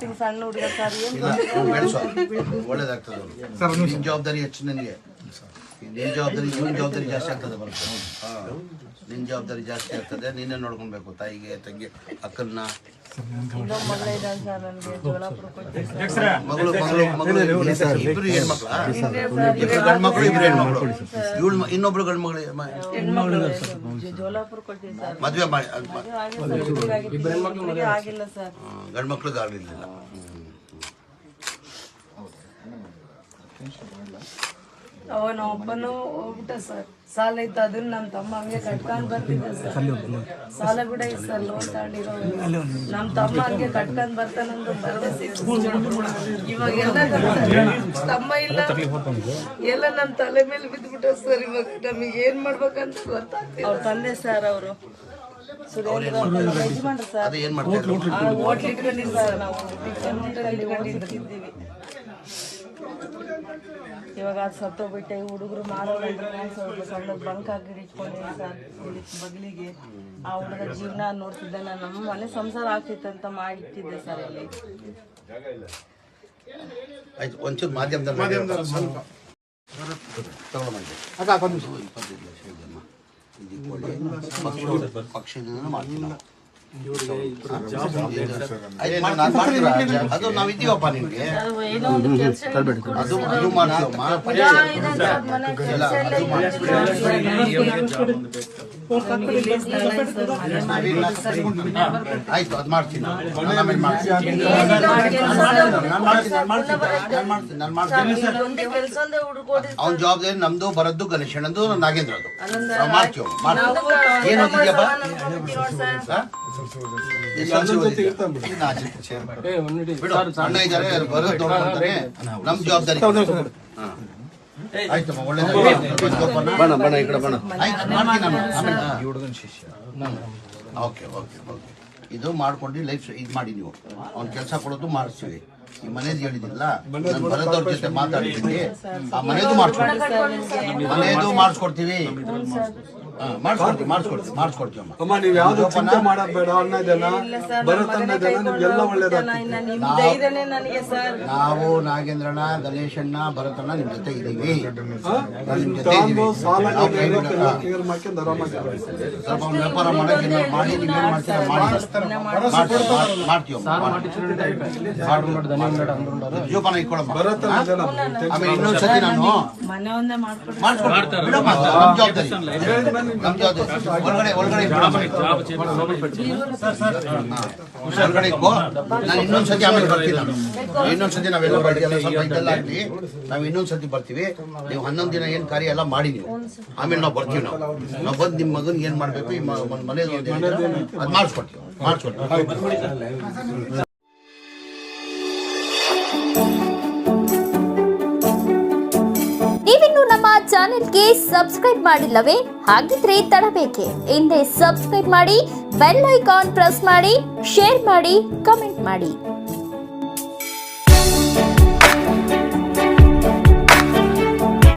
ತಿಂಗ್ ಸಣ್ಣ ಹುಡುಗ ಸರ್ ಏನ್ ಒಳ್ಳೇದಾಗ್ತದೆ. ನಿನ್ ಜವಾಬ್ದಾರಿ ಹೆಚ್ಚು ನನಗೆ. ನಿನ್ ಜವಾಬ್ದಾರಿ ಇವನ್ ಜವಾಬ್ದಾರಿ ಜಾಸ್ತಿ ಆಗ್ತದೆ ಬರುತ್ತೆ. ನಿನ್ ಜವಾಬ್ದಾರಿ ಜಾಸ್ತಿ ಆಗ್ತದೆ. ನೀನೇ ನೋಡ್ಕೊಳ್ಬೇಕು ತಾಯಿಗೆ, ತಂಗಿ, ಅಕ್ಕನ್ನ. ಮಗಳು ಇಬ್ರು ಹೆಣ್ಮಕ್ಳ, ಇಬ್ರು ಗಂಡು ಮಕ್ಕಳು, ಇಬ್ರು ಹೆಣ್ಮಕ್ಳು. ಇನ್ನೊಬ್ರು ಗಂಡು ಮಗಳು ಮದ್ವೆ ಮಾಡಿ ಗಂಡು ಮಕ್ಳಿಗೆ ಆಗ್ಲಿಲ್ಲ. ಅವನ ಒಬ್ಬನು ಹೋಗ್ಬಿಟ್ಟ ಸರ್. ಸಾಲ ಇತ್ತು, ಅದನ್ನ ನಮ್ಮ ತಮ್ಮ ಹಂಗೆ ಕಟ್ಕೊಂಡ್ ಬರ್ತಿದ್ದ ಸರ್. ಸಾಲ ಕೂಡ ಇತ್ತು ಸರ್, ಲೋನ್ ತಗೊಂಡಿರೋ. ನಮ್ಮ ತಮ್ಮ ಹಂಗೆ ಕಟ್ಕೊಂಡ್ ಬರ್ತಾನಂದು ಭರವಸೆ ಇತ್ತು. ಇವಾಗ ಎಲ್ಲ ತಮ್ಮ ಇಲ್ಲ, ಎಲ್ಲ ನಮ್ಮ ತಲೆ ಮೇಲೆ ಬಿದ್ದ್ಬಿಟ್ಟ ಸರ್. ಇವಾಗ ನಮಗೆ ಏನ್ ಮಾಡ್ಬೇಕಂತ ಗೊತ್ತಾಗ್ತಿಲ್ಲ. ಅವ್ರ ತಂದೆ ಸರ್, ಅವರು ಸುರೇಂದ್ರ ಯಜಮಾನ್ರು ಸರ್. Hotel ಇಟ್ಕೊಂಡಿದ್ದು sir. ನಾವು ಹೋಟೆಲಲ್ಲಿ ಇಟ್ಟಿದ್ದೀವಿ. ಇವಾಗ ಅದು ಸತ್ತೋಗ್ಬಿಟ್ಟೆ. ಹುಡುಗರು ಮಾರೋದಂದ್ರೆ ಸ್ವಲ್ಪ ಸಣ್ಣ ಬಂಕ್ ಹಾಕಿ ಇಟ್ಕೊಂಡಿದ್ದೀನಿ ಸರ್ ಬಗಲಿಗೆ. ಆ ಹುಡುಗ ಜೀವನ ನೋಡ್ತಿದ್ದೆ. ನಾನು ನಮ್ಮ ಮನೆ ಸಂಸಾರ ಆಗ್ತಿತ್ತಂತ ಮಾಡಿಟ್ಟಿದ್ದೆ ಸರ್. ಇಲ್ಲಿ ಒಂಚೂರು ಮಾಧ್ಯಮದಲ್ಲಿ ಪಕ್ಷದಿಂದ ಮಾಡ್ತೀವಿ ನಾವು. ಅದು ನಾವಿದ್ದೀವಪ್ಪ ನಿಮ್ಗೆ. ಅದು ಮಾಡ್ತೀವಮ್ಮ. ಆಯ್ತು, ಅದು ಮಾಡ್ತೀನಿ. ಅವ್ನ ಜವಾಬ್ದಾರಿ ನಮ್ದು, ಬರದ್ದು ಗಣೇಶಣ್ಣಂದು, ನಾಗೇಂದ್ರದು. ಮಾಡ್ತೀವಿ. ಏನು ಓದಿದ್ಯಪ್ಪ? ಅಣ್ಣ ಇದ್ದಾರೆ, ಬರೋದು ನೋಡ್ಕೊಂತಾನೆ. ನಮ್ ಜವಾಬ್ದಾರಿ. ಆಯ್ತಮ್ಮ, ಒಳ್ಳೇದು. ಬಣ ಈ ಕಡೆ ಬಣ. ಆಯ್ತು, ಮಾಡ್ತೀನಿ ನಾನು. Okay okay okay. ಇದು ಮಾಡ್ಕೊಂಡು ಲೈಫ್ ಇದು ಮಾಡಿ. ನೀವು ಅವ್ನ ಕೆಲಸ ಕೊಡೋದು ಮಾಡಿಸ್ತೀವಿ. ಈ ಮನೇದು ಹೇಳಿದಿಲ್ಲ, ನಾನು ಬರೋದವ್ರ ಜೊತೆ ಮಾತಾಡ್ತೀನಿ. ಆ ಮನೇದು ಮಾಡಿಸ್ಕೊಡ್ತೀವಿ. ಮಾಡಿಸ್ಕೊಡ್ತೀವಿ. ಅಮ್ಮ, ನೀವು ಯಾವ್ದು ಚಿಂತೆ ಮಾಡೋದ್ ಬೇಡ. ಅನ್ನೋದೆಲ್ಲ ಬರುತ್ತನ್ನೋದೆಲ್ಲ ನಿಮ್ಗೆಲ್ಲ ಒಳ್ಳೇದಾಗ್ತದೆ. ನಾವು ನಾಗೇಂದ್ರಣ್ಣ, ಗಣೇಶಣ್ಣ, ಭರತಣ್ಣ ನಿಮ್ ಜೊತೆ ಇದೀವಿ. ಸಾಲ ಸ್ವಲ್ಪ ವ್ಯಾಪಾರ ಮಾಡಕ್ಕೆ ಮಾಡಿ ನೀವೇನ್ ಮಾಡ್ತೀರಾ ಮಾಡ್ತೀವಿ. ಜೋಪಾನ ಇಟ್ಕೊಳಮ್ಮ. ಆಮೇಲೆ ಇನ್ನೊಂದ್ಸತಿ ನಾನು ಮಾಡ್ಕೊಡ್ತೀನಿ. ನಮ್ ಜವಾಬ್ದಾರಿ. ಒಳಗಡೆ ಇಕ್ಕೋ. ನಾನು ಇನ್ನೊಂದ್ಸತಿ ಆಮೇಲೆ ಬರ್ತೀನಿ. ಇನ್ನೊಂದ್ಸತಿ ನಾವೆಲ್ಲ ಬರ್ತೀವಿ. ಸ್ವಲ್ಪ ಇದೆಲ್ಲ ಆಗ್ಲಿ, ನಾವು ಇನ್ನೊಂದ್ಸತಿ ಬರ್ತೀವಿ. ನೀವು 11 ದಿನ ಏನ್ ಕಾರ್ಯ ಎಲ್ಲ ಮಾಡಿ ನೀವು ಆಮೇಲೆ ನಾವು ಬರ್ತೀವಿ. ನಾವು ಬಂದು ನಿಮ್ಮ ಮಗನ್ ಏನ್ ಮಾಡ್ಬೇಕು, ಈ ಮನೇಲಿ ಅದು ಮಾಡಿಸ್ಕೊಡ್ತೀವಿ. ನೀವಿನ್ನು ನಮ್ಮ ಚಾನೆಲ್ಗೆ ಸಬ್ಸ್ಕ್ರೈಬ್ ಮಾಡಿಲ್ಲವೇ? ಹಾಗಿದ್ರೆ ತಡಬೇಕೆ? ಹಿಂದೆ ಸಬ್ಸ್ಕ್ರೈಬ್ ಮಾಡಿ, ಬೆಲ್ ಐಕಾನ್ ಪ್ರೆಸ್ ಮಾಡಿ, ಶೇರ್ ಮಾಡಿ, ಕಮೆಂಟ್ ಮಾಡಿ.